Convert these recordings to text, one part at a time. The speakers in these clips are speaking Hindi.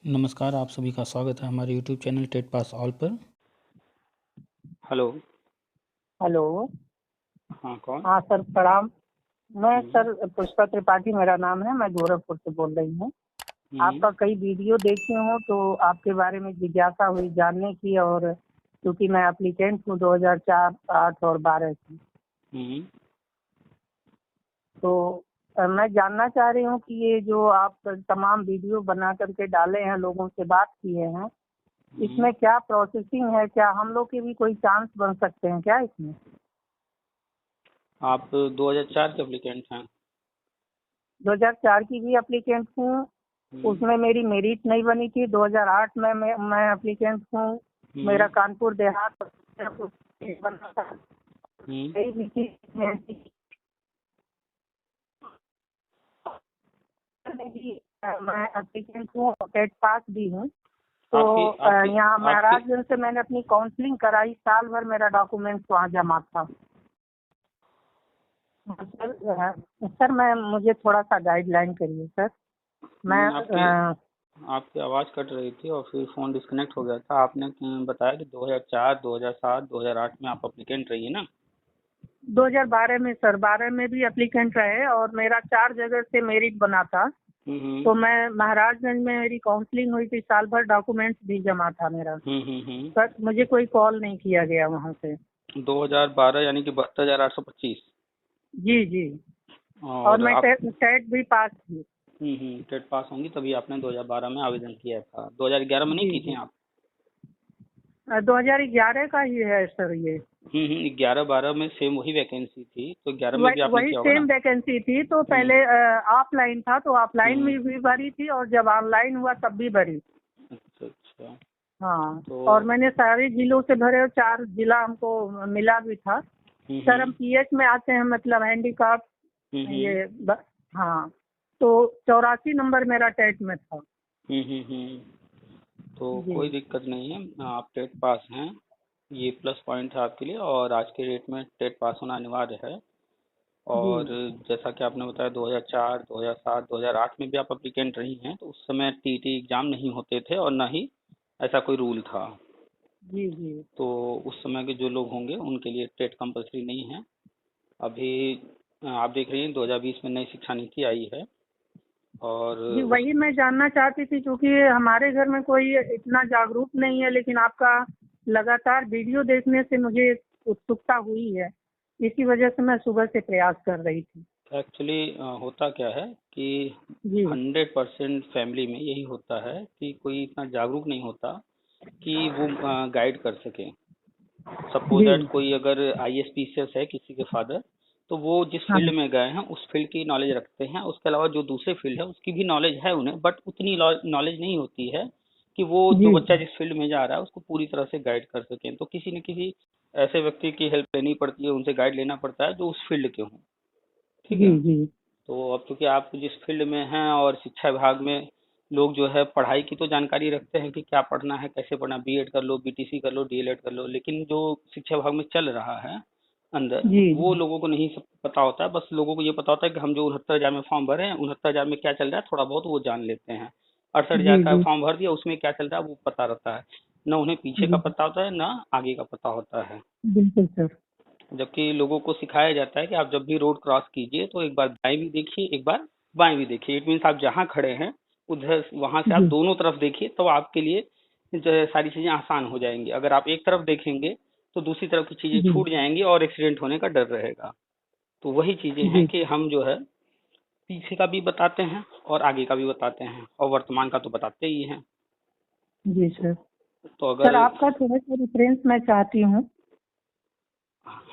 नमस्कार, आप सभी का स्वागत है हमारे YouTube channel TET pass all पर। हेलो। हेलो। हाँ, कौन? हाँ सर, प्रणाम। मैं हम्म, सर पुष्पा त्रिपाठी मेरा नाम है, मैं गोरखपुर से बोल रही हूँ। हम्म, आपका कई वीडियो देखी हूँ तो आपके बारे में जिज्ञासा हुई जानने की, और क्योंकि मैं एप्लीकेंट हूँ 2004, 8 और 12 की, हम्म, तो मैं जानना चाह रही हूँ कि ये जो आप तमाम वीडियो बना करके डाले हैं, लोगों से बात किए हैं, हम्म। इसमें क्या प्रोसेसिंग है? क्या हम लोग के भी कोई चांस बन सकते हैं क्या इसमें? आप 2004 के एप्लीकेंट हैं? 2004 की भी एप्लीकेंट हूँ। हम्म, उसमें मेरी मेरिट नहीं बनी थी। 2008 में मैं एप्लीकेंट हूँ। हम्म, मेरा कानपुर देहात बना था। हम्म। मेरी भी थी, मैं एप्लीकेंट हूँ, टेट पास भी हूँ। तो आपकी आपकी यहाँ आपकी महाराजगंज से मैंने अपनी काउंसलिंग कराई, साल भर मेरा डॉक्यूमेंट्स वहाँ जमा था। सर मैं मुझे थोड़ा सा गाइडलाइन करिए सर। मैं आपकी आपकी आवाज़ कट रही थी और फिर फ़ोन डिस्कनेक्ट हो गया था। आपने बताया कि 2004, 2007, 2008 में आप एप्लीकेंट रही है ना? 2012 में सर, 12 में भी एप्लीकेंट रहे और मेरा 4 जगह से मेरिट बना था। हम्म, तो मैं महाराजगंज में मेरी काउंसलिंग हुई थी, साल भर डॉक्यूमेंट्स भी जमा था मेरा। हम्म, हम्म, बट मुझे कोई कॉल नहीं किया गया वहाँ से। 2012 यानी कि 72,825। जी जी। और और मैं आप टेट भी पास थी। टेट पास होंगी तभी आपने 2012 में आवेदन किया था। 2011 में नहीं जी की थी जी। आप? 2011 का ही है सर ये। 11-12 में सेम वही वैकेंसी थी, तो 11 में भी आपने वही किया होगा सेम ना? वैकेंसी थी। तो हम्म, पहले ऑफलाइन था, तो ऑफलाइन हम्म। में भी भरी थी, और जब ऑनलाइन हुआ तब भी भरी। अच्छा, अच्छा। हाँ। तो और मैंने सारे जिलों से भरे और 4 जिला हमको मिला भी था। हम्म, सर हम पीएच में आते हैं, मतलब हैंडीकाप हम्म, ये हाँ। तो 84 नंबर मेरा टेट में था। हम्म, तो जी कोई दिक्कत नहीं है, आप टेट पास हैं। ये प्लस पॉइंट है आपके लिए, और आज के डेट में टेट पास होना अनिवार्य है। जी और जैसा कि आपने बताया 2004, 2007, 2008 में भी आप एप्लीकेंट रही हैं, तो उस समय टीटी एग्जाम नहीं होते थे और ना ही ऐसा कोई रूल था। जी जी। तो उस समय के जो लोग होंगे उनके लिए टेट कंपलसरी नहीं है। अभी आप देख रही हैं 2020 में नई शिक्षा नीति आई है, और जी उस वही मैं जानना चाहती थी, क्योंकि हमारे घर में कोई इतना जागरूक नहीं है, लेकिन आपका लगातार वीडियो देखने से मुझे उत्सुकता हुई है। इसी वजह से मैं सुबह से प्रयास कर रही थी। एक्चुअली होता क्या है कि जी 100% फैमिली में यही होता है कि कोई इतना जागरूक नहीं होता कि वो गाइड कर सके। Suppose ji. दैट कोई अगर आईएएस है किसी के फादर, तो वो जिस हाँ फील्ड में गए हैं उस फील्ड की नॉलेज रखते हैं, उसके अलावा जो दूसरे फील्ड है उसकी भी नॉलेज है उन्हें, बट उतनी नॉलेज नहीं होती है कि वो जो जी बच्चा जिस फील्ड में जा रहा है उसको पूरी तरह से गाइड कर सकें। तो किसी न किसी ऐसे व्यक्ति की हेल्प लेनी पड़ती है, उनसे गाइड लेना पड़ता है जो उस फील्ड के हों। ठीक जी है। जी तो अब चूंकि आप जिस फील्ड में हैं, और शिक्षा विभाग में लोग जो है पढ़ाई की तो जानकारी रखते हैं कि क्या पढ़ना है, कैसे पढ़ना, बीएड कर लो, बीटीसी कर लो, डीएलएड कर लो, लेकिन जो शिक्षा विभाग में चल रहा है अंदर, जी वो जी लोगों को नहीं सब पता होता है। बस लोगों को ये पता होता है कि हम जो 69,000 में फॉर्म भरे हैं, 69,000 में क्या चल रहा है थोड़ा बहुत वो जान लेते हैं। 68,000 जी का जी फॉर्म भर दिया, उसमें क्या चल रहा है वो पता रहता है। न उन्हें पीछे का जी। पता होता है, न आगे का पता होता है। बिल्कुल सर। जबकि लोगों को सिखाया जाता है कि आप जब भी रोड क्रॉस कीजिए तो एक बार दाएं भी देखिए, एक बार बाएं भी देखिए। इट मीन्स आप जहाँ खड़े हैं उधर वहां से आप जी दोनों तरफ देखिए, तो आपके लिए जो है सारी चीजें आसान हो जाएंगी। अगर आप एक तरफ देखेंगे तो दूसरी तरफ की चीजें जी छूट जाएंगी और एक्सीडेंट होने का डर रहेगा। तो वही चीजें हैं जी कि हम जो है पीछे का भी बताते हैं और आगे का भी बताते हैं, और वर्तमान का तो बताते ही हैं। जी तो, सर। तो सर अगर आपका थोड़ा सा रेफरेंस मैं चाहती हूँ।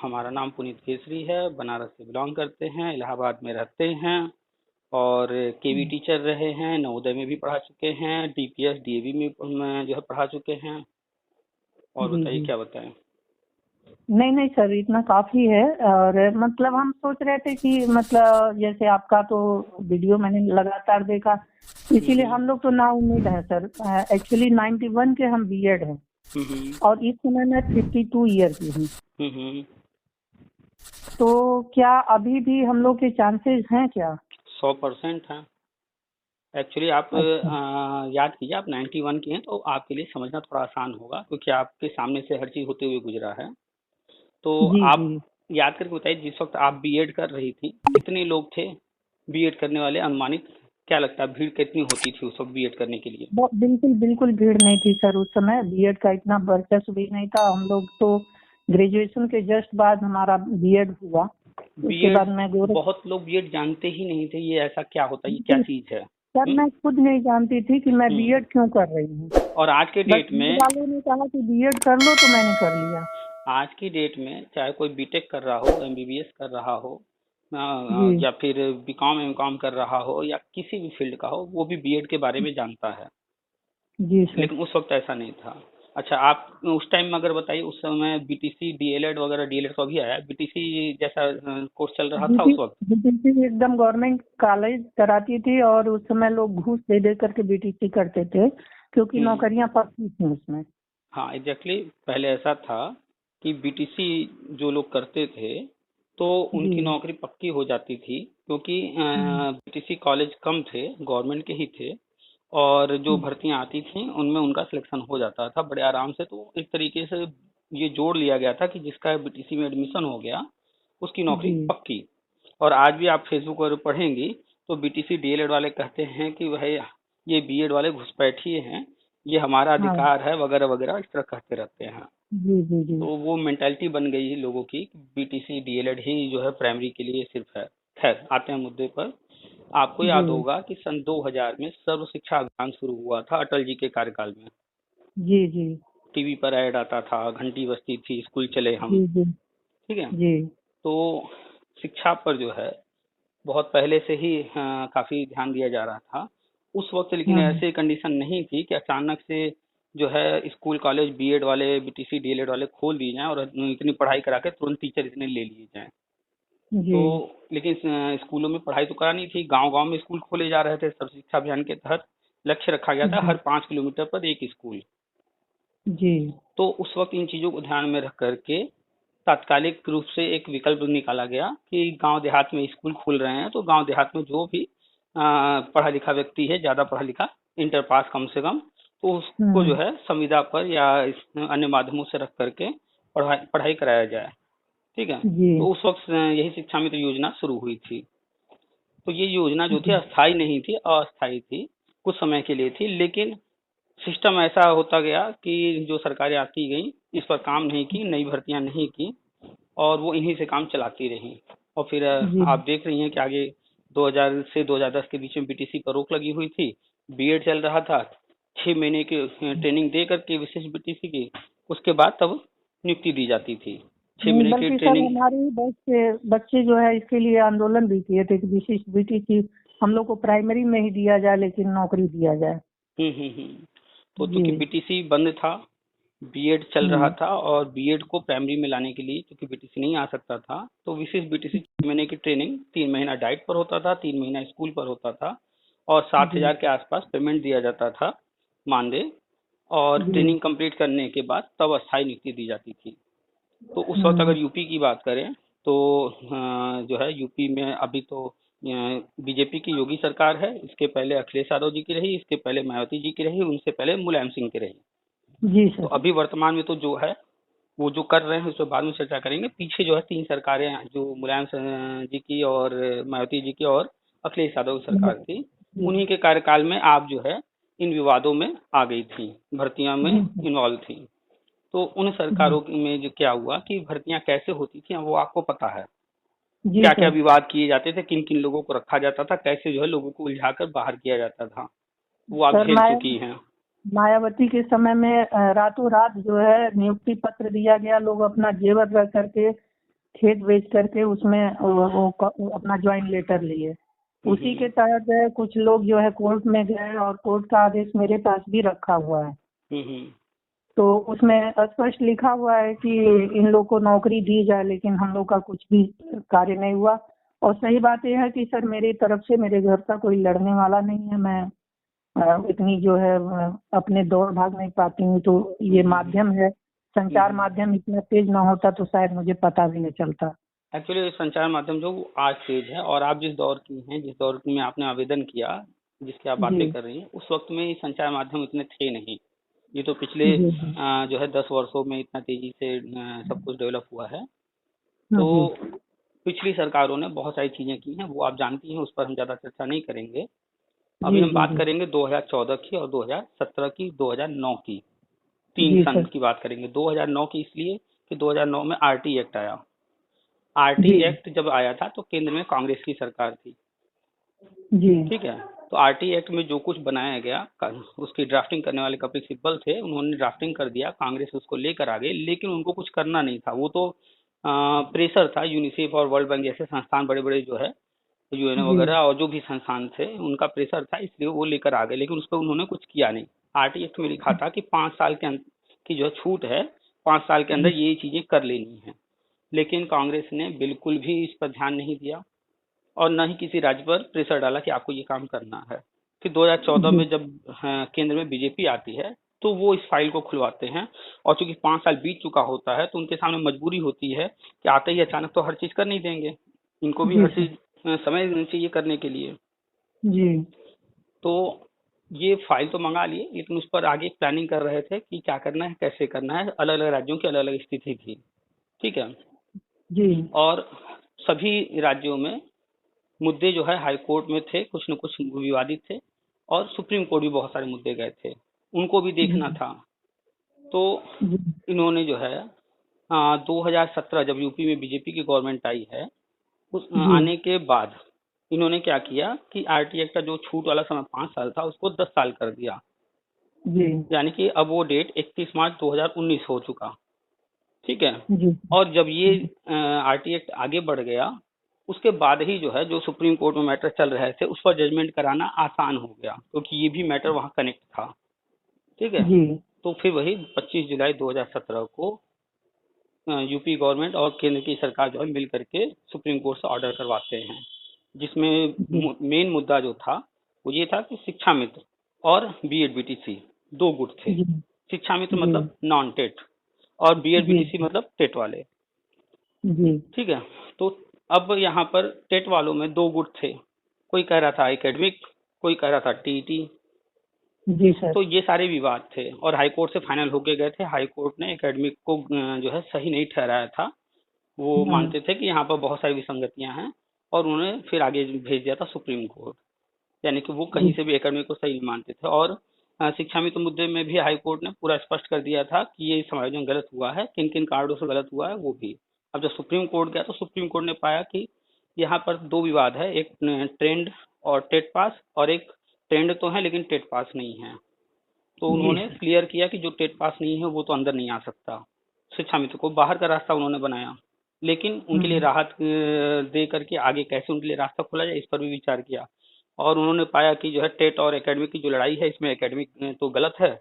हमारा नाम पुनीत केसरी है, बनारस से बिलोंग करते हैं, इलाहाबाद में रहते हैं, और केवी टीचर रहे हैं, नवोदय में भी पढ़ा चुके हैं, डीपीएस डीएवी में जो है पढ़ा चुके हैं। और जी बताइए जी। क्या बताएं? नहीं नहीं सर, इतना काफी है। और मतलब हम सोच रहे थे कि मतलब जैसे आपका तो वीडियो मैंने लगातार देखा, इसीलिए हम्म, हम लोग तो ना उम्मीद है सर। एक्चुअली 91 के हम बीएड हैं, हम्म, और इस समय मैं 52 ईयर की हूँ। हम्म। तो क्या अभी भी हम लोग के चांसेस हैं क्या? 100% है। एक्चुअली आप अच्छा। याद कीजिए, आप 91 की हैं तो आपके लिए समझना थोड़ा आसान होगा, क्योंकि आपके सामने से हर चीज़ होते हुए गुजरा है। तो जी जी। आप याद करके बताइए, जिस वक्त आप बीएड कर रही थी कितने लोग थे बीएड करने वाले अनुमानित? क्या लगता है भीड़ कितनी होती थी उस वक्त बीएड करने के लिए? बिल्कुल बिल्कुल भीड़ नहीं थी सर, उस समय बीएड का इतना वर्चस्व भी नहीं था। हम लोग तो ग्रेजुएशन के जस्ट बाद हमारा बीएड हुआ। उसके बीएड, बाद मैं गोरख बहुत लोग बीएड जानते ही नहीं थे, ये ऐसा क्या होता है, ये क्या चीज़ है? सर, मैं खुद नहीं जानती थी कि मैं हम्म। बीएड क्यों कर रही हूँ। और आज के बस डेट घर में, वालों ने कहा कि बीएड कर लो तो मैंने कर लिया। आज की डेट में चाहे कोई बीटेक कर रहा हो, एमबीबीएस कर रहा हो, जी या फिर बीकॉम एमकॉम कर रहा हो, या किसी भी फील्ड का हो, वो भी बीएड के बारे में जानता है। जी सर। लेकिन उस वक्त ऐसा नहीं था। अच्छा, आप उस टाइम में अगर बताइए, उस समय बीटीसी डीएलएड वगैरह, डीएलएड तो अभी आया, बीटीसी जैसा कोर्स चल रहा था बीटी उस वक्त? बीटीसी एकदम गवर्नमेंट कॉलेज कराती थी, और उस समय लोग घूस दे दे करके बीटीसी करते थे, क्योंकि हम्म। नौकरियां पक्की थी उसमें। हाँ एग्जैक्टली, पहले ऐसा था कि बीटीसी जो लोग करते थे तो जी। उनकी नौकरी पक्की हो जाती थी, क्योंकि हम्म, बीटीसी कॉलेज कम थे, गवर्नमेंट के ही थे, और जो हम्म, भर्तियां आती थी उनमें उनका सिलेक्शन हो जाता था बड़े आराम से। तो एक तरीके से ये जोड़ लिया गया था कि जिसका बीटीसी में एडमिशन हो गया उसकी नौकरी जी पक्की। और आज भी आप फेसबुक पर पढ़ेंगी तो बीटीसी डीएलएड वाले कहते हैं कि वह ये बीएड वाले घुसपैठिए हैं, ये हमारा हाँ। अधिकार है वगैरह वगैरह, इस तरह कहते रहते हैं। जी जी जी। तो वो मेंटालिटी बन गई है लोगों की, बीटीसी डीएलएड ही जो है प्राइमरी के लिए सिर्फ है। खैर, आते हैं मुद्दे पर। आपको याद जी होगा कि सन 2000 में सर्व शिक्षा अभियान शुरू हुआ था अटल जी के कार्यकाल में। जी जी टीवी पर ऐड आता था, घंटी बजती थी, स्कूल चले हम। जी जी ठीक है। जी। तो शिक्षा पर जो है बहुत पहले से ही काफी ध्यान दिया जा रहा था उस वक्त। लेकिन हाँ। ऐसे कंडीशन नहीं थी कि अचानक से जो है स्कूल कॉलेज बीएड वाले, बीटीसी डीएलएड वाले खोल दिए जाएं और इतनी पढ़ाई करा के तुरंत टीचर इतने ले लिए जाएं। जी तो लेकिन स्कूलों में पढ़ाई तो करानी थी, गांव गांव में स्कूल खोले जा रहे थे। सर्व शिक्षा अभियान के तहत लक्ष्य रखा गया था जी हर 5 किलोमीटर पर एक स्कूल। जी तो उस वक्त इन चीजों को ध्यान में रख करके तात्कालिक रूप से एक विकल्प निकाला गया कि गांव देहात में स्कूल खुल रहे हैं तो गांव देहात में जो भी पढ़ा लिखा व्यक्ति है, ज्यादा पढ़ा लिखा, इंटर पास कम से कम, तो उसको जो हम्म, है संविदा पर या अन्य माध्यमों से रख करके पढ़ाई पढ़ाई कराया जाए। ठीक है। जी तो उस वक्त यही शिक्षा मित्र योजना शुरू हुई थी। तो ये योजना जो थी जी अस्थायी नहीं थी, अस्थायी थी, कुछ समय के लिए थी। लेकिन सिस्टम ऐसा होता गया कि जो सरकारें आती गई इस पर काम नहीं की, नई भर्तियां नहीं की, और वो इन्हीं से काम चलाती रही। और फिर जी। आप देख रही हैं कि आगे 2000 से 2010 के बीच में बीटीसी पर रोक लगी हुई थी, बीएड चल रहा था। 6 महीने की ट्रेनिंग दे करके विशेष बीटीसी की, उसके बाद तब नियुक्ति दी जाती थी। छह नहीं, महीने की बल्कि सर ट्रेनिंग। हमारे ही बच्चे जो है इसके लिए आंदोलन भी किए थे कि विशिष्ट बीटीसी हम लोग को प्राइमरी में ही दिया जाए, लेकिन नौकरी दिया जाए। हम्म। तो जी। चूंकि बीटीसी बंद था, बीएड चल रहा हम्म था, और बीएड को प्राइमरी में लाने के लिए क्योंकि बीटीसी नहीं आ सकता था, तो विशेष बीटीसी 6 महीने की ट्रेनिंग, 3 महीना डाइट पर होता था, 3 महीना स्कूल पर होता था, और सात जी हजार के आसपास पेमेंट दिया जाता था, मानदेय। और जी। ट्रेनिंग कंप्लीट करने के बाद तब अस्थायी नियुक्ति दी जाती थी। तो उस वक्त हम्म। अगर यूपी की बात करें तो जो है यूपी में अभी तो बीजेपी की योगी सरकार है, इसके पहले अखिलेश यादव जी की रही, इसके पहले मायावती जी की रही, उनसे पहले मुलायम सिंह की रही। जी तो सर। अभी वर्तमान में तो जो है वो जो कर रहे हैं उस पर बाद में चर्चा करेंगे। पीछे जो है 3 सरकारें हैं, जो मुलायम जी की और मायावती जी की और अखिलेश यादव की सरकार थी, जी उन्हीं के कार्यकाल में आप जो है इन विवादों में आ गई थी, भर्तियां में जी सर। इन्वॉल्व थी। तो उन जी सरकारों में जो क्या हुआ कि भर्तियां कैसे होती थी वो आपको पता है, जी क्या क्या सर। विवाद किए जाते थे, किन किन लोगों को रखा जाता था, कैसे जो है लोगों को उलझाकर बाहर किया जाता था, वो आप सर झेल चुकी हैं। मायावती के समय में रातों रात जो है नियुक्ति पत्र दिया गया, लोग अपना जेवर रख करके खेत बेच करके उसमें वो अपना ज्वाइन लेटर लिए। उसी के हम्म तहत कुछ लोग जो है कोर्ट में गए, और कोर्ट का आदेश मेरे पास भी रखा हुआ है। हम्म। तो उसमें स्पष्ट लिखा हुआ है कि इन लोग को नौकरी दी जाए, लेकिन हम लोग का कुछ भी कार्य नहीं हुआ। और सही बात यह है कि सर मेरी तरफ से मेरे घर का कोई लड़ने वाला नहीं है। मैं इतनी जो है अपने दौड़ भाग नहीं पाती हूँ, तो ये माध्यम है, संचार हम्म। माध्यम इतना तेज ना होता तो शायद मुझे पता भी नहीं चलता। एक्चुअली संचार माध्यम जो वो आज तेज है, और आप जिस दौर की हैं, जिस दौर में आपने आवेदन किया, जिसकी आप जी बातें कर रही हैं, उस वक्त में ये संचार माध्यम इतने थे नहीं। ये तो पिछले जी जी जो है 10 वर्षों में इतना तेजी से सब कुछ डेवलप हुआ है। तो जी पिछली सरकारों ने बहुत सारी चीजें की हैं, वो आप जानती हैं, उस पर हम ज्यादा चर्चा नहीं करेंगे। अभी जी हम जी बात जी करेंगे 2014 की और 2017 की, 2009 की। तीन जी सन सर। की बात करेंगे। 2009 की इसलिए कि 2009 में आरटी एक्ट आया। आरटी जी एक्ट जब आया था तो केंद्र में कांग्रेस की सरकार थी। जी ठीक है। तो आरटी एक्ट में जो कुछ बनाया गया, उसकी ड्राफ्टिंग करने वाले कपिल सिब्बल थे, उन्होंने ड्राफ्टिंग कर दिया, कांग्रेस उसको लेकर आ गई, लेकिन उनको कुछ करना नहीं था। वो तो प्रेशर था, यूनिसेफ और वर्ल्ड बैंक जैसे संस्थान बड़े बड़े जो है, यूएन जी वगैरह और जो भी संस्थान थे, उनका प्रेशर था, इसलिए वो लेकर आ गए, लेकिन उस पर उन्होंने कुछ किया नहीं। आरटी एक्ट में लिखा था कि 5 साल के की जो है छूट है, 5 साल के अंदर जी ये चीजें कर लेनी है। लेकिन कांग्रेस ने बिल्कुल भी इस पर ध्यान नहीं दिया और न ही किसी राज्य पर प्रेशर डाला कि आपको ये काम करना है। फिर 2014 जी में जब केंद्र में बीजेपी आती है, तो वो इस फाइल को खुलवाते हैं। और चूंकि 5 साल बीत चुका होता है, तो उनके सामने मजबूरी होती है कि आते ही अचानक तो हर चीज कर नहीं देंगे, इनको भी जी हर सर। चीज समय चाहिए करने के लिए। जी तो ये फाइल तो मंगा लिए, लेकिन उस पर आगे प्लानिंग कर रहे थे कि क्या करना है, कैसे करना है। अलग अलग राज्यों की अलग अलग स्थिति थी। ठीक है। जी और सभी राज्यों में मुद्दे जो है हाई कोर्ट में थे, कुछ न कुछ विवादित थे, और सुप्रीम कोर्ट भी बहुत सारे मुद्दे गए थे, उनको भी जी देखना था। तो जी इन्होंने जो है 2017 जब यूपी में बीजेपी की गवर्नमेंट आई है, उस जी आने के बाद इन्होंने क्या किया कि आरटी एक्ट का जो छूट वाला समय 5 साल था, उसको 10 साल कर दिया। जी यानी कि अब वो डेट 31 मार्च 2019 हो चुका। ठीक है। जी और जब ये आरटी एक्ट आगे बढ़ गया, उसके बाद ही जो है, जो सुप्रीम कोर्ट में मैटर चल रहे थे, उस पर जजमेंट कराना आसान हो गया, क्योंकि ये भी मैटर वहां कनेक्ट था। ठीक है। जी तो फिर वही 25 जुलाई 2017 को यूपी गवर्नमेंट और केंद्र की सरकार जो है मिल करके सुप्रीम कोर्ट से ऑर्डर करवाते हैं, जिसमें जी मेन मुद्दा जो था वो ये था कि शिक्षा मित्र और बीएड बीटीसी दो गुट थे। जी शिक्षा मित्र जी मतलब नॉन टेट, और बीएड जी बीटीसी मतलब टेट वाले। जी ठीक है। तो अब यहाँ पर टेट वालों में दो गुट थे, कोई कह रहा था एकेडमिक, कोई कह रहा था टीईटी। जी सर। तो ये सारे विवाद थे और हाई कोर्ट से फाइनल होके गए थे। हाई कोर्ट ने एकेडमिक को जो है सही नहीं ठहराया था। वो हाँ मानते थे कि यहाँ पर बहुत सारी विसंगतियां हैं, और उन्होंने फिर आगे भेज दिया था सुप्रीम कोर्ट। यानी कि वो कहीं जी से भी एकेडमिक को सही नहीं मानते थे। और शिक्षा मित्र मुद्दे में भी हाई कोर्ट ने पूरा स्पष्ट कर दिया था कि ये समायोजन गलत हुआ है, किन किन कारणों से गलत हुआ है वो भी। अब जब सुप्रीम कोर्ट गया, तो सुप्रीम कोर्ट ने पाया कि यहाँ पर दो विवाद है, एक ट्रेंड और टेट पास, और एक ट्रेंड तो है लेकिन टेट पास नहीं है। तो जी उन्होंने सर। क्लियर किया कि जो टेट पास नहीं है वो तो अंदर नहीं आ सकता। शिक्षा मित्र को बाहर का रास्ता उन्होंने बनाया, लेकिन उनके लिए हम्म, राहत दे करके आगे कैसे उनके लिए रास्ता खोला जाए, इस पर भी विचार किया। और उन्होंने पाया कि जो है टेट और एकेडमिक की जो लड़ाई है, इसमें एकेडमिक तो गलत है।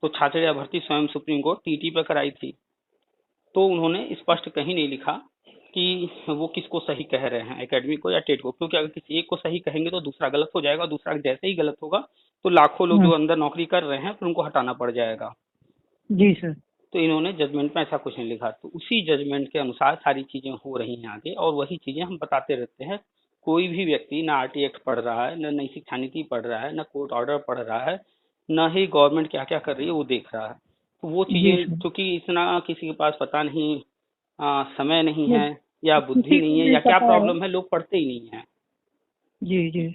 तो छात्र या भर्ती स्वयं सुप्रीम कोर्ट टीटी पर कराई थी। तो उन्होंने स्पष्ट कहीं नहीं लिखा कि वो किसको सही कह रहे हैं, एकेडमिक को या टेट को, क्योंकि अगर किसी एक को सही कहेंगे तो दूसरा गलत हो जाएगा, दूसरा जैसे ही गलत होगा तो लाखों लोग जो हम्म, अंदर नौकरी कर रहे हैं फिर उनको हटाना पड़ जाएगा। जी सर। तो इन्होंने जजमेंट में ऐसा कुछ नहीं लिखा, तो उसी जजमेंट के अनुसार सारी चीजें हो रही हैं आगे, और वही चीजें हम बताते रहते हैं। कोई भी व्यक्ति ना आरटी एक्ट पढ़ रहा है, न नई शिक्षा नीति पढ़ रहा है, न कोर्ट ऑर्डर पढ़ रहा है, न ही गवर्नमेंट क्या क्या कर रही है वो देख रहा है। तो वो जी चीजें सर। क्योंकि इतना किसी के पास पता नहीं, समय नहीं नहीं, है या बुद्धि किसी को नहीं है नहीं या क्या पता है। प्रॉब्लम है, लोग पढ़ते ही नहीं है। जी जी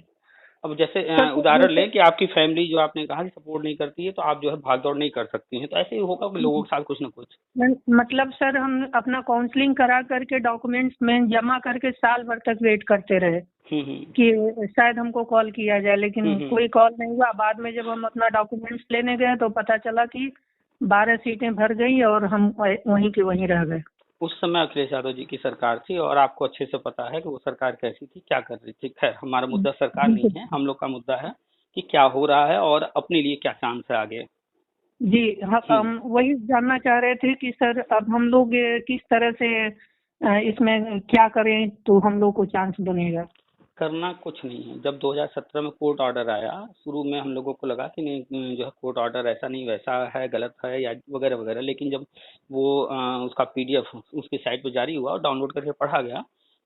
अब जैसे सर। तो उदाहरण जैसे लें कि आपकी फैमिली जो आपने कहा कि सपोर्ट नहीं करती है, तो आप जो है भाग दौड़ नहीं कर सकती हैं, तो ऐसे ही होगा कि लोगों के साथ कुछ ना कुछ। मतलब सर हम अपना काउंसलिंग करा करके डॉक्यूमेंट्स में जमा करके साल भर तक वेट करते रहे हम्म। कि शायद हमको कॉल किया जाए, लेकिन हम्म। कोई कॉल नहीं हुआ। बाद में जब हम अपना डॉक्यूमेंट्स लेने गए तो पता चला कि 12 सीटें भर गई और हम वहीं के वहीं रह गए। उस समय अखिलेश यादव जी की सरकार थी, और आपको अच्छे से पता है कि वो सरकार कैसी थी, क्या कर रही थी। खैर, हमारा मुद्दा सरकार नहीं बिल्कुल। है, हम लोग का मुद्दा है कि क्या हो रहा है और अपने लिए क्या चांस है आगे। जी हम हम्म। वही जानना चाह रहे थे कि सर अब हम लोग किस तरह से इसमें क्या करें तो हम लोग को चांस बनेगा। करना कुछ नहीं है। जब 2017 में कोर्ट ऑर्डर आया, शुरू में हम लोगों को लगा कि नहीं, जो है कोर्ट ऑर्डर ऐसा नहीं वैसा है, गलत है या वगैरह वगैरह, लेकिन जब वो उसका पीडीएफ उसकी साइट पे जारी हुआ और डाउनलोड करके पढ़ा गया,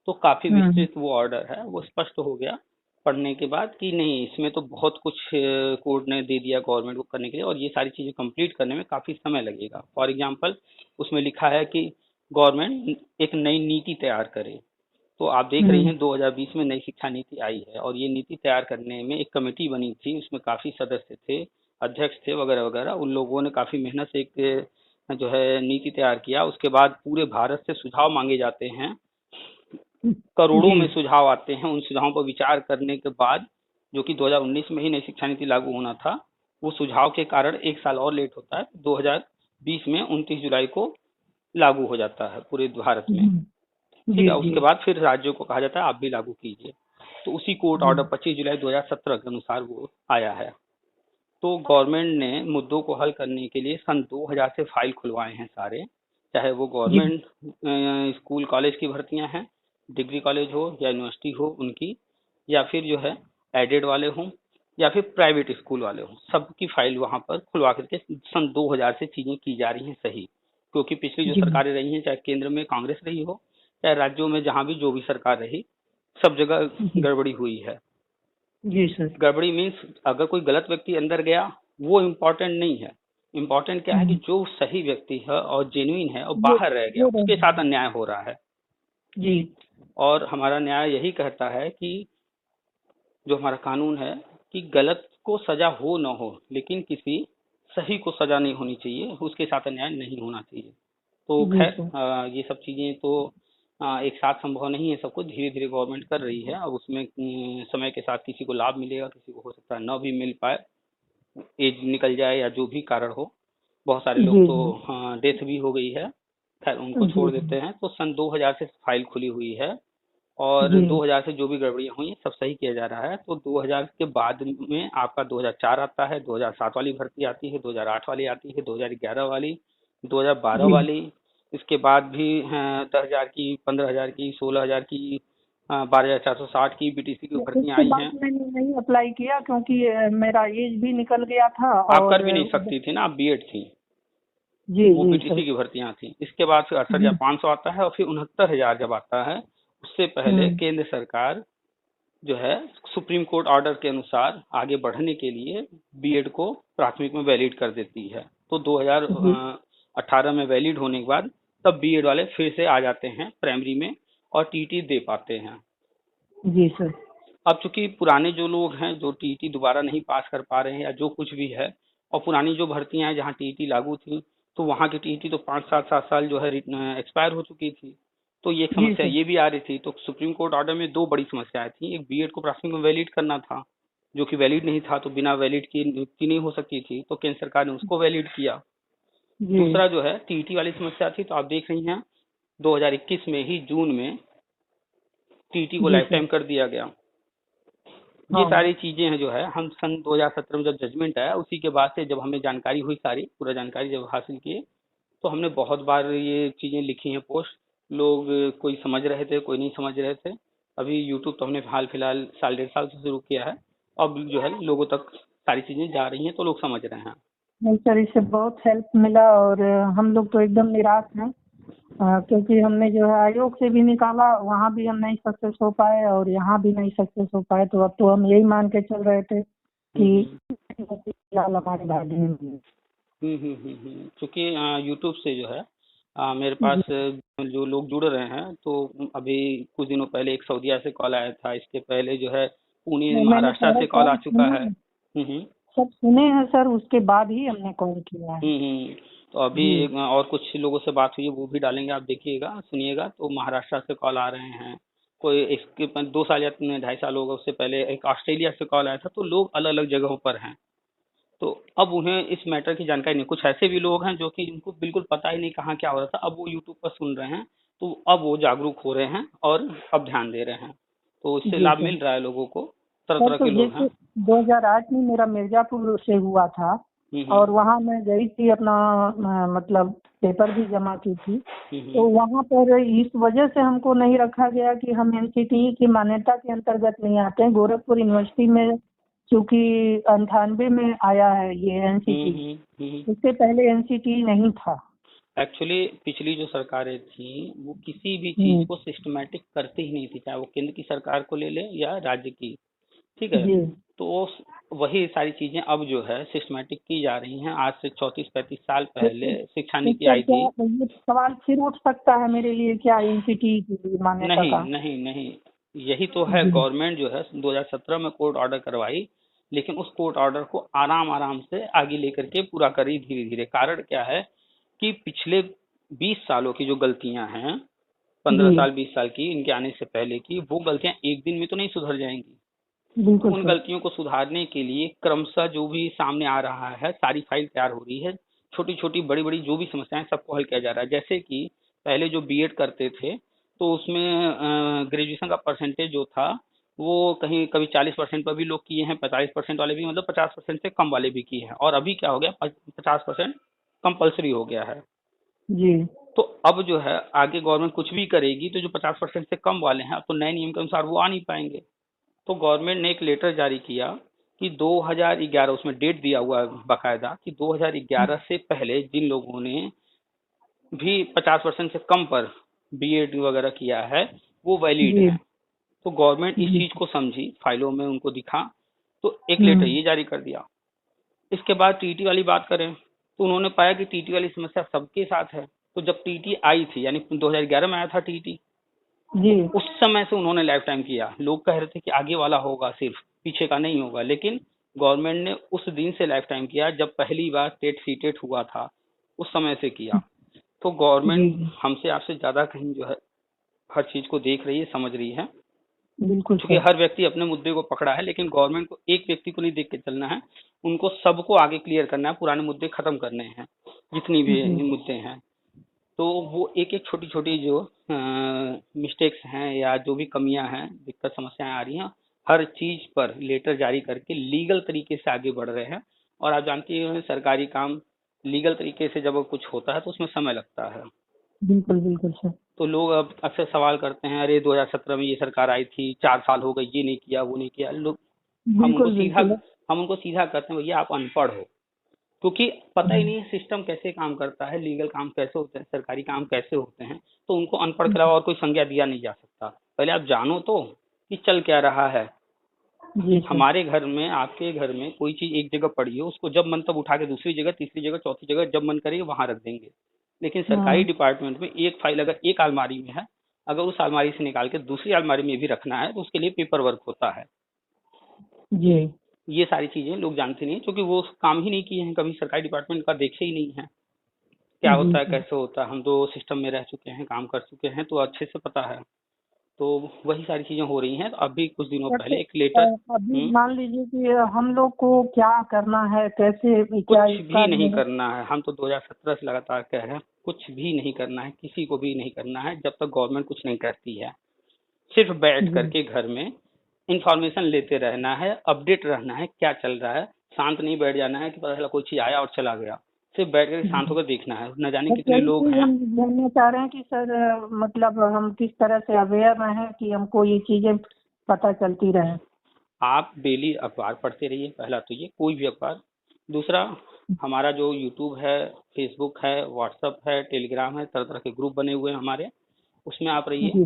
तो काफी हम्म। विस्तृत वो ऑर्डर है, वो स्पष्ट हो गया पढ़ने के बाद कि नहीं, इसमें तो बहुत कुछ कोर्ट ने दे दिया गवर्नमेंट को करने के लिए, और ये सारी चीजें कंप्लीट करने में काफी समय लगेगा। फॉर एग्जांपल, उसमें लिखा है कि गवर्नमेंट एक नई नीति तैयार करे। तो आप देख रही हम्म। हैं 2020 में नई शिक्षा नीति आई है, और ये नीति तैयार करने में एक कमेटी बनी थी, उसमें काफी सदस्य थे, अध्यक्ष थे वगैरह वगैरह। उन लोगों ने काफी मेहनत से एक जो है नीति तैयार किया। उसके बाद पूरे भारत से सुझाव मांगे जाते हैं, करोड़ों जी में सुझाव आते हैं। उन सुझावों पर विचार करने के बाद, जो कि 2019 में ही नई शिक्षा नीति लागू होना था, वो सुझाव के कारण एक साल और लेट होता है। 2020 में 29 जुलाई को लागू हो जाता है पूरे भारत में। जी ठीक जी है, जी उसके बाद फिर राज्यों को कहा जाता है आप भी लागू कीजिए। तो उसी कोर्ट जी ऑर्डर 25 जुलाई 2017 के अनुसार वो आया है। तो गवर्नमेंट ने मुद्दों को हल करने के लिए सन 2000 से फाइल खुलवाए हैं सारे, चाहे वो जी गवर्नमेंट स्कूल कॉलेज की भर्तियां हैं, डिग्री कॉलेज हो या यूनिवर्सिटी हो उनकी, या फिर जो है एडेड वाले हों, या फिर प्राइवेट स्कूल वाले हों, सबकी फाइल वहां पर खुलवा करके सन 2000 से चीजें की जा रही हैं सही। क्योंकि पिछली जो जी सरकारें रही हैं, चाहे केंद्र में कांग्रेस रही हो, चाहे राज्यों में जहां भी जो भी सरकार रही, सब जगह जी गड़बड़ी हुई है। जी सर। गड़बड़ी मीन्स अगर कोई गलत व्यक्ति अंदर गया, वो इम्पोर्टेंट नहीं है। इम्पोर्टेंट क्या है कि हम्म, जो सही व्यक्ति है और जेन्युइन है और वो बाहर रह गया, वो उसके रहे। साथ अन्याय हो रहा है। जी और हमारा न्याय यही कहता है कि जो हमारा कानून है कि गलत को सजा हो ना हो, लेकिन किसी सही को सजा नहीं होनी चाहिए, उसके साथ अन्याय नहीं होना चाहिए। तो जी खैर, सर। ये सब चीजें तो एक साथ संभव नहीं है, सब कुछ धीरे धीरे गवर्नमेंट कर रही है। अब उसमें समय के साथ किसी को लाभ मिलेगा, किसी को हो सकता है न भी मिल पाए, एज निकल जाए या जो भी कारण हो। बहुत सारे जी लोग तो जी हाँ, डेथ भी हो गई है। खैर, उनको जी छोड़ देते हैं। तो सन 2000 से फाइल खुली हुई है, और जी 2000 से जो भी गड़बड़ियां हुई हैं, सब सही किया जा रहा है। तो 2000 के बाद में आपका 2004 आता है, 2007 वाली भर्ती आती है, 2008 वाली आती है, 2011 वाली, 2012 जी। वाली। इसके बाद भी 10,000 की, 15,000 की, 16,000 की, 12,460 की बीटीसी की भर्तियां उसके आई बाद हैं। मैंने नहीं अप्लाई किया क्योंकि मेरा एज भी निकल गया था आप और कर भी नहीं सकती थी ना, आप बीएड थी। जी वो जी सर। बीटीसी की भर्तियां थी। इसके बाद फिर 68,500 आता है, और फिर 69,000 जब आता है, उससे पहले हम्म। केंद्र सरकार जो है सुप्रीम कोर्ट ऑर्डर के अनुसार आगे बढ़ने के लिए बीएड को प्राथमिक में वैलिड कर देती है। तो जी 2018 में वैलिड होने के बाद तब बीएड वाले फिर से आ जाते हैं प्राइमरी में, और टीटी दे पाते हैं। जी सर। अब चूंकि पुराने जो लोग हैं, जो टीटी दोबारा नहीं पास कर पा रहे हैं या जो कुछ भी है, और पुरानी जो भर्तियां हैं जहाँ टीटी लागू थी, तो वहाँ की टीटी तो 5 7 7 साल जो है एक्सपायर हो चुकी थी। तो ये एक जी समस्या सर। ये भी आ रही थी। तो सुप्रीम कोर्ट ऑर्डर में दो बड़ी समस्याएं थी। एक, बीएड को प्राथमिक में वैलिड करना था, जो कि वैलिड नहीं था, तो बिना वैलिड की नियुक्ति नहीं हो सकती थी, तो केंद्र सरकार ने उसको वैलिड किया। जी दूसरा जो है टीटी वाली समस्या थी। तो आप देख रही हैं 2021 में ही जून में टीटी को जी लाइफ सर। टाइम कर दिया गया। ये हाँ। सारी चीजें हैं जो है, हम सन 2017 में जब जजमेंट आया, उसी के बाद से जब हमें जानकारी हुई, सारी पूरा जानकारी जब हासिल किए, तो हमने बहुत बार ये चीजें लिखी हैं पोस्ट। लोग कोई समझ रहे थे, कोई नहीं समझ रहे थे। अभी यूट्यूब तो हमने हाल फिलहाल साल 1.5 साल से शुरू किया है। अब जो है लोगों तक सारी चीजें जा रही हैं, तो लोग समझ रहे हैं। नहीं सर, इससे बहुत हेल्प मिला और हम लोग तो एकदम निराश हैं। क्योंकि हमने जो है आयोग से भी निकाला, वहाँ भी हम नहीं सक्सेस हो पाए और यहाँ भी नहीं सक्सेस हो पाए। तो अब तो हम यही मान के चल रहे थे कि हम्म फिलहाल हमारे भाग्य में नहीं क्योंकि यूट्यूब से जो है मेरे है। पास जी जो लोग जुड़ रहे हैं, तो अभी कुछ दिनों पहले एक सऊदीया से कॉल आया था। इसके पहले जो है पुणे मैंने महाराष्ट्र सारा से कॉल आ कॉल चुका सुना है। है, हम्म सब सुने हैं सर, उसके बाद ही हमने कॉल किया है। तो अभी जी और कुछ लोगों से बात हुई है, वो भी डालेंगे, आप देखिएगा सुनिएगा। तो महाराष्ट्र से कॉल आ रहे हैं, कोई इसके 2 साल या 2.5 साल होगा, उससे पहले एक ऑस्ट्रेलिया से कॉल आया था। तो लोग अलग अलग जगहों पर हैं। तो अब उन्हें इस मैटर की जानकारी नहीं। कुछ ऐसे भी लोग हैं जो कि इनको बिल्कुल पता ही नहीं कहाँ क्या हो रहा था, अब वो यूट्यूब पर सुन रहे हैं, तो अब वो जागरूक हो रहे हैं और अब ध्यान दे रहे हैं। तो इससे जी लाभ सर। मिल रहा है लोगों को, तरह सर तरह तो के लोग हैं। जैसे 2008 में मेरा मिर्जापुर से हुआ था और हम्म वहाँ मैं गई थी अपना मतलब पेपर भी जमा की थी। हम्म तो वहाँ पर इस वजह से हमको नहीं रखा गया कि हम एनसीटी की मान्यता के अंतर्गत नहीं आते हैं। गोरखपुर यूनिवर्सिटी में चूंकि 98 में आया है ये एनसीटी, हम्म। इससे पहले एनसीटी नहीं था। एक्चुअली पिछली जो सरकारें थी, वो किसी भी चीज हम्म। को सिस्टमेटिक करती ही नहीं थी, चाहे वो केंद्र की सरकार को ले ले या राज्य की। ठीक है। जी। तो वही सारी चीजें अब जो है सिस्टमेटिक की जा रही हैं। आज से 34-35 साल तो पहले शिक्षा तो नीति सर आई क्या थी। ये सवाल फिर उठ सकता है मेरे लिए, क्या एनसीटी की मान्यता नहीं का? नहीं नहीं, यही तो है, जी। गवर्नमेंट जो है 2017 में कोर्ट ऑर्डर करवाई, लेकिन उस कोर्ट ऑर्डर को आराम आराम से आगे लेकर के पूरा करी धीरे धीरे। कारण क्या है कि पिछले 20 सालों की जो गलतियां हैं, 15 साल जी 20 साल की इनके आने से पहले की, वो गलतियां एक दिन में तो नहीं सुधर जाएंगी। तो बिल्कुल उन सर। गलतियों को सुधारने के लिए क्रमशः जो भी सामने आ रहा है, सारी फाइल तैयार हो रही है। छोटी छोटी बड़ी बड़ी जो भी समस्याएं, सबको हल किया जा रहा है। जैसे कि पहले जो बीएड करते थे, तो उसमें ग्रेजुएशन का परसेंटेज जो था, वो कहीं कभी 40% पर भी लोग किए हैं, 45% वाले भी, मतलब 50% से कम वाले भी किए हैं। और अभी क्या हो गया, 50% कंपल्सरी हो गया है। जी तो अब जो है आगे गवर्नमेंट कुछ भी करेगी तो जो 50% से कम वाले हैं, अब तो नए नियम के अनुसार वो आ नहीं पाएंगे। तो गवर्नमेंट ने एक लेटर जारी किया कि 2011, उसमें डेट दिया हुआ है बाकायदा, कि 2011 से पहले जिन लोगों ने भी 50% से कम पर बीएड वगैरह किया है, वो वैलिड जी है। तो गवर्नमेंट इस जी। चीज को समझी, फाइलों में उनको दिखा, तो एक लेटर हम्म। ये जारी कर दिया। इसके बाद टीटी वाली बात करें, तो उन्होंने पाया कि टीटी वाली समस्या सबके साथ है। तो जब टीटी आई थी, यानी 2011 में आया था टीटी, जी तो उस समय से उन्होंने लाइफ टाइम किया। लोग कह रहे थे कि आगे वाला होगा, सिर्फ पीछे का नहीं होगा, लेकिन गवर्नमेंट ने उस दिन से लाइफ टाइम किया जब पहली बार टेट सीटेट हुआ था, उस समय से किया। तो जी गवर्नमेंट जी। हमसे आपसे ज्यादा कहीं जो है हर चीज को देख रही है, समझ रही है। बिल्कुल क्योंकि सर। हर व्यक्ति अपने मुद्दे को पकड़ा है, लेकिन गवर्नमेंट को एक व्यक्ति को नहीं देख के चलना है, उनको सबको आगे क्लियर करना है, पुराने मुद्दे खत्म करने हैं, जितनी भी जी मुद्दे हैं। तो वो एक एक छोटी छोटी जो मिस्टेक्स हैं या जो भी कमियां हैं, दिक्कत समस्याएं आ रही हैं, हर चीज पर लेटर जारी करके लीगल तरीके से आगे बढ़ रहे हैं। और आप जानती हैं सरकारी काम लीगल तरीके से जब कुछ होता है तो उसमें समय लगता है। बिल्कुल बिल्कुल सर। तो लोग अब अक्सर सवाल करते हैं, अरे 2017 में ये सरकार आई थी, 4 साल हो गए, ये नहीं किया वो नहीं किया। लोग बिल्कुल बिल्कुल। हम उनको सीधा कहते हैं, भैया आप अनपढ़ हो, क्योंकि पता ही नहीं है सिस्टम कैसे काम करता है, लीगल काम कैसे होते हैं, सरकारी काम कैसे होते हैं। तो उनको अनपढ़ के अलावा और कोई संज्ञा दिया नहीं जा सकता। पहले आप जानो तो कि चल क्या रहा है। जी सर। हमारे घर में, आपके घर में कोई चीज एक जगह पड़ी हो, उसको जब मन तब उठा के दूसरी जगह, तीसरी जगह, चौथी जगह जब मन करे वहां रख देंगे। लेकिन सरकारी हाँ। डिपार्टमेंट में एक फाइल अगर एक अलमारी में है, अगर उस अलमारी से निकाल के दूसरी अलमारी में भी रखना है तो उसके लिए पेपर वर्क होता है। जी ये सारी चीजें लोग जानते नहीं, क्योंकि वो काम ही नहीं किए हैं, कभी सरकारी डिपार्टमेंट का देखे ही नहीं है क्या जी होता है सर। कैसे होता है। हम तो सिस्टम में रह चुके हैं, काम कर चुके हैं, तो अच्छे से पता है। तो वही सारी चीजें हो रही हैं। तो अभी कुछ दिनों बट पहले एक लेटर, अभी मान लीजिए कि हम लोग को क्या करना है, कैसे, क्या कुछ इसका भी नहीं जो है? करना है। हम तो 2017 से लगातार कह रहे हैं, कुछ भी नहीं करना है, किसी को भी नहीं करना है जब तक गवर्नमेंट कुछ नहीं करती है। सिर्फ बैठ जी करके घर में इंफॉर्मेशन लेते रहना है, अपडेट रहना है क्या चल रहा है। शांत नहीं बैठ जाना है कि पता चला कोई चीज आया और चला गया। सिर्फ बैठ करके शांत जी। होकर देखना है। न जाने बस कितने यही लोग चीज हैं। हम जानना चाह रहे हैं कि सर मतलब हम किस तरह से अवेयर रहें कि हमको ये चीजें पता चलती रहे। आप डेली अखबार पढ़ते रहिए, पहला तो ये, कोई भी अखबार। दूसरा, हमारा जो यूट्यूब है, फेसबुक है, व्हाट्सअप है, टेलीग्राम है, तरह तरह के ग्रुप बने हुए हैं हमारे, उसमें आप रहिए। जी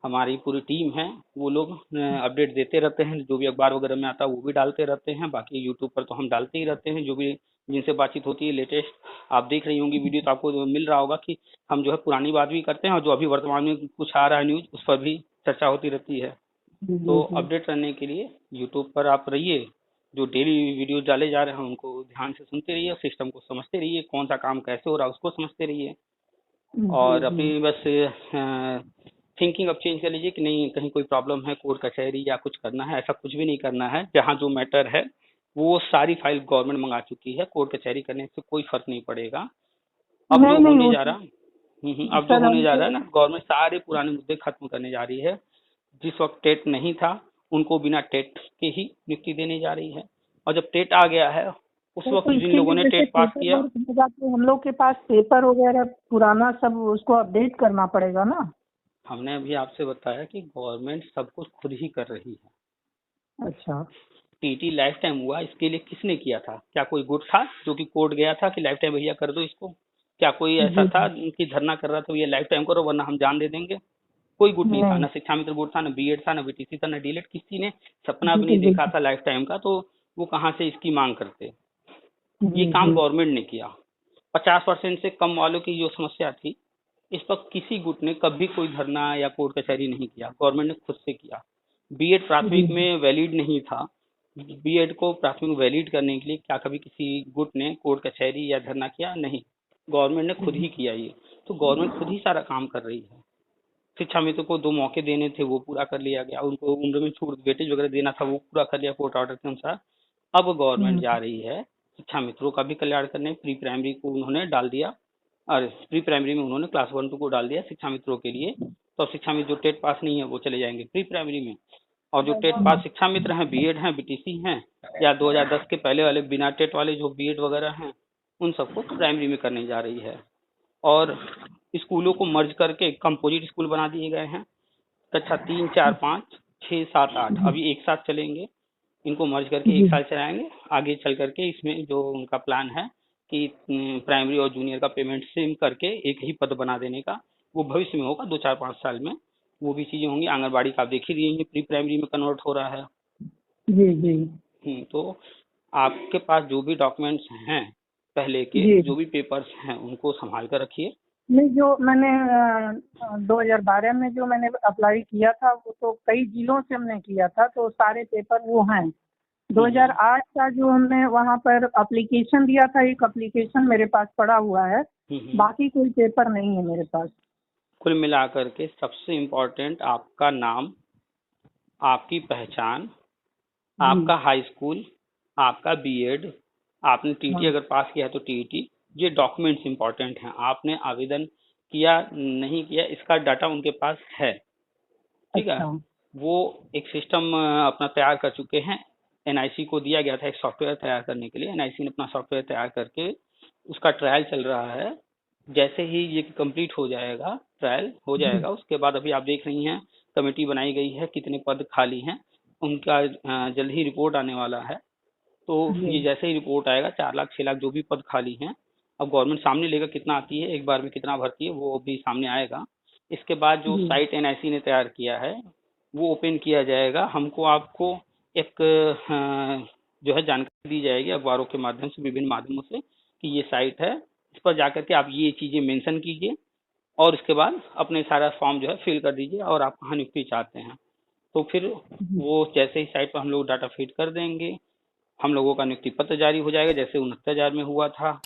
हमारी पूरी टीम है, वो लोग अपडेट देते रहते हैं, जो भी अखबार वगैरह में आता है वो भी डालते रहते हैं। बाकी यूट्यूब पर तो हम डालते ही रहते हैं, जो भी जिनसे बातचीत होती है लेटेस्ट। आप देख रही होंगी वीडियो, तो आपको जो मिल रहा होगा कि हम जो है पुरानी बात भी करते हैं, और जो अभी वर्तमान में कुछ आ रहा है न्यूज, उस पर भी चर्चा होती रहती है। जी तो जी जी। अपडेट रहने के लिए यूट्यूब पर आप रहिए। जो डेली वीडियो डाले जा रहे हैं उनको ध्यान से सुनते रहिए, सिस्टम को समझते रहिए, कौन सा काम कैसे हो रहा है उसको समझते रहिए। जी और जी। अपनी बस थिंकिंग अब चेंज कर लीजिए कि नहीं कहीं कोई प्रॉब्लम है, कोर्ट कचहरी या कुछ करना है, ऐसा कुछ भी नहीं करना है। जहाँ जो मैटर है वो सारी फाइल गवर्नमेंट मंगा चुकी है, कोर्ट कचहरी करने से कोई फर्क नहीं पड़ेगा। अब जो नहीं नहीं होने वो जा रहा, अब जो सर होने जा हमको। रहा है ना, गवर्नमेंट सारे पुराने मुद्दे खत्म करने जा रही है। जिस वक्त टेट नहीं था, उनको बिना टेट के ही नियुक्ति देने जा रही है। और जब टेट आ गया है, उस सर तो वक्त जिन इसके लोगों लिए ने जैसे टेट पास पेपर किया, वर्क होगा तो हम लोग के पास पेपर वगैरह पुराना सब उसको अपडेट करना पड़ेगा ना? हमने अभी आपसे बताया कि गवर्नमेंट सब कुछ खुद ही कर रही है। अच्छा। टीटी लाइफ टाइम हुआ, इसके लिए किसने किया था? क्या कोई गुट था जो कि कोर्ट गया था कि लाइफ टाइम भैया कर दो इसको? क्या कोई ऐसा जी था कि धरना कर रहा था ये लाइफ टाइम करो वरना हम जान दे देंगे? कोई गुट नहीं था, नहीं। ना शिक्षा मित्र गुट था, ना बीएड था, ना बीटीसी था, ना डीएलएड, किसी ने सपना भी नहीं बिल्कुल देखा बिल्कुल। था लाइफ टाइम का, तो वो कहाँ से इसकी मांग करते। ये जी काम जी। गवर्नमेंट ने किया। 50% से कम वालों की जो समस्या थी, इस पर किसी गुट ने कभी कोई धरना या कोर्ट कचहरी नहीं किया, गवर्नमेंट ने खुद से किया। बीएड जी प्राथमिक जी। में वैलिड नहीं था, बीएड को प्राथमिक वैलिड करने के लिए क्या कभी किसी गुट ने कोर्ट कचहरी या धरना किया? नहीं, गवर्नमेंट ने खुद ही किया ये। तो गवर्नमेंट खुद ही सारा काम कर रही है। शिक्षा मित्र को 2 मौके देने थे, वो पूरा कर लिया गया, उनको उम्र में छूट वेटेज वगैरह देना था, वो पूरा कर लिया कोर्ट ऑर्डर के अनुसार। अब गवर्नमेंट हम्म। जा रही है शिक्षा मित्रों का भी कल्याण करने, प्री प्राइमरी को उन्होंने डाल दिया, और प्री प्राइमरी में उन्होंने क्लास 1 2 को डाल दिया शिक्षा मित्रों के लिए। तो अब शिक्षा मित्र जो टेट पास नहीं है वो चले जाएंगे प्री प्राइमरी में, और जो टेट पास शिक्षा मित्र हैं, बीएड हैं, बीटीसी हैं, या 2010 के पहले वाले बिना टेट वाले जो बीएड वगैरह हैं, उन सबको प्राइमरी में करने जा रही है। और स्कूलों को मर्ज करके कंपोजिट स्कूल बना दिए गए हैं। कक्षा 3 4 5 6 7 8 अभी एक साथ चलेंगे, इनको मर्ज करके एक जी साल चलाएंगे। आगे चल करके इसमें जो उनका प्लान है कि प्राइमरी और जूनियर का पेमेंट सेम करके एक ही पद बना देने का, वो भविष्य में होगा 2 4 5 साल में, वो भी चीजें होंगी। आंगनबाड़ी का आप देख ही रही है, प्री प्राइमरी में कन्वर्ट हो रहा है। जी। जी तो आपके पास जो भी डॉक्यूमेंट्स हैं, पहले के जी। जो भी पेपर्स हैं, उनको संभाल कर रखिए। नहीं, जो मैंने 2012 में जो मैंने अप्लाई किया था वो तो कई जिलों से हमने किया था, तो सारे पेपर वो हैं। 2008 का जो हमने वहाँ पर एप्लीकेशन दिया था, एक एप्लीकेशन मेरे पास पड़ा हुआ है, हम्म। बाकी कोई पेपर नहीं है मेरे पास। कुल मिलाकर के सबसे इम्पोर्टेंट आपका नाम, आपकी पहचान, जी। आपका हाई स्कूल, आपका बीएड, आपने टीटी हाँ। अगर पास किया है तो टीटी, ये डॉक्यूमेंट्स इंपॉर्टेंट हैं। आपने आवेदन किया नहीं किया इसका डाटा उनके पास है, ठीक है। अच्छा। वो एक सिस्टम अपना तैयार कर चुके हैं, एनआईसी को दिया गया था एक सॉफ्टवेयर तैयार करने के लिए, एनआईसी ने अपना सॉफ्टवेयर तैयार करके उसका ट्रायल चल रहा है। जैसे ही ये कंप्लीट हो जाएगा, ट्रायल हो जी जाएगा, उसके बाद अभी आप देख रही हैं कमेटी बनाई गई है, कितने पद खाली हैं उनका जल्द ही रिपोर्ट आने वाला है। तो जी। ये जैसे ही रिपोर्ट आएगा, 4 लाख 6 लाख जो भी पद खाली हैं, अब गवर्नमेंट सामने लेगा कितना आती है, एक बार में कितना भरती है, वो भी सामने आएगा। इसके बाद जो जी साइट एनआईसी ने तैयार किया है वो ओपन किया जाएगा, हमको आपको एक जो है जानकारी दी जाएगी अखबारों के माध्यम से, विभिन्न माध्यमों से, कि ये साइट है, इस पर जाकर के आप ये चीजें मेंशन कीजिए, और इसके बाद अपने सारा फॉर्म जो है फिल कर दीजिए, और आप कहाँ नियुक्ति चाहते हैं। तो फिर जी। वो जैसे ही साइट पर हम लोग डाटा फीड कर देंगे, हम लोगों का नियुक्ति पत्र जारी हो जाएगा, जैसे 69,000 में हुआ था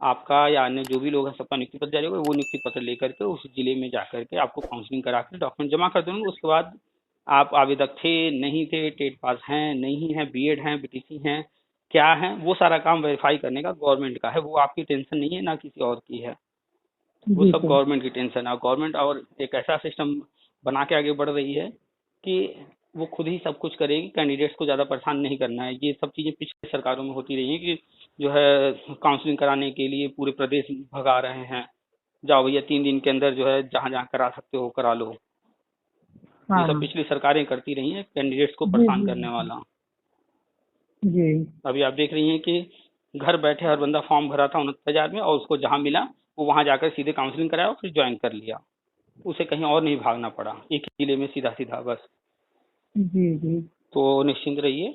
आपका, या अन्य जो भी लोग हैं सबका नियुक्ति पत्र जारी होगा। वो नियुक्ति पत्र लेकर के उस जिले में जाकर के आपको काउंसलिंग करा कर डॉक्यूमेंट जमा कर देंगे। उसके बाद आप आवेदक थे नहीं थे, टेट पास हैं नहीं है, बीएड हैं, बीटीसी हैं, क्या है, वो सारा काम वेरीफाई करने का गवर्नमेंट का है। वो आपकी टेंशन नहीं है, ना किसी और की है, वो जी सब सर। गवर्नमेंट की टेंशन है। गवर्नमेंट और एक ऐसा सिस्टम बना के आगे बढ़ रही है कि वो खुद ही सब कुछ करेगी, कैंडिडेट्स को ज्यादा परेशान नहीं करना है। ये सब चीजें पिछले सरकारों में होती रही है कि जो है काउंसलिंग कराने के लिए पूरे प्रदेश भगा रहे हैं, जाओ भैया 3 दिन के अंदर जो है जहां जहां करा सकते हो करा लो। ये हाँ सब हाँ। पिछली सरकारें करती रही हैं, कैंडिडेट्स को जी परेशान जी करने वाला। जी। अभी आप देख रही हैं कि घर बैठे हर बंदा फॉर्म भरा था 69,000 में, और उसको जहां मिला वो वहां जाकर सीधे काउंसलिंग कराया और फिर ज्वाइन कर लिया, उसे कहीं और नहीं भागना पड़ा, एक ही जिले में सीधा सीधा बस। जी जी। तो निश्चिंत रहिए,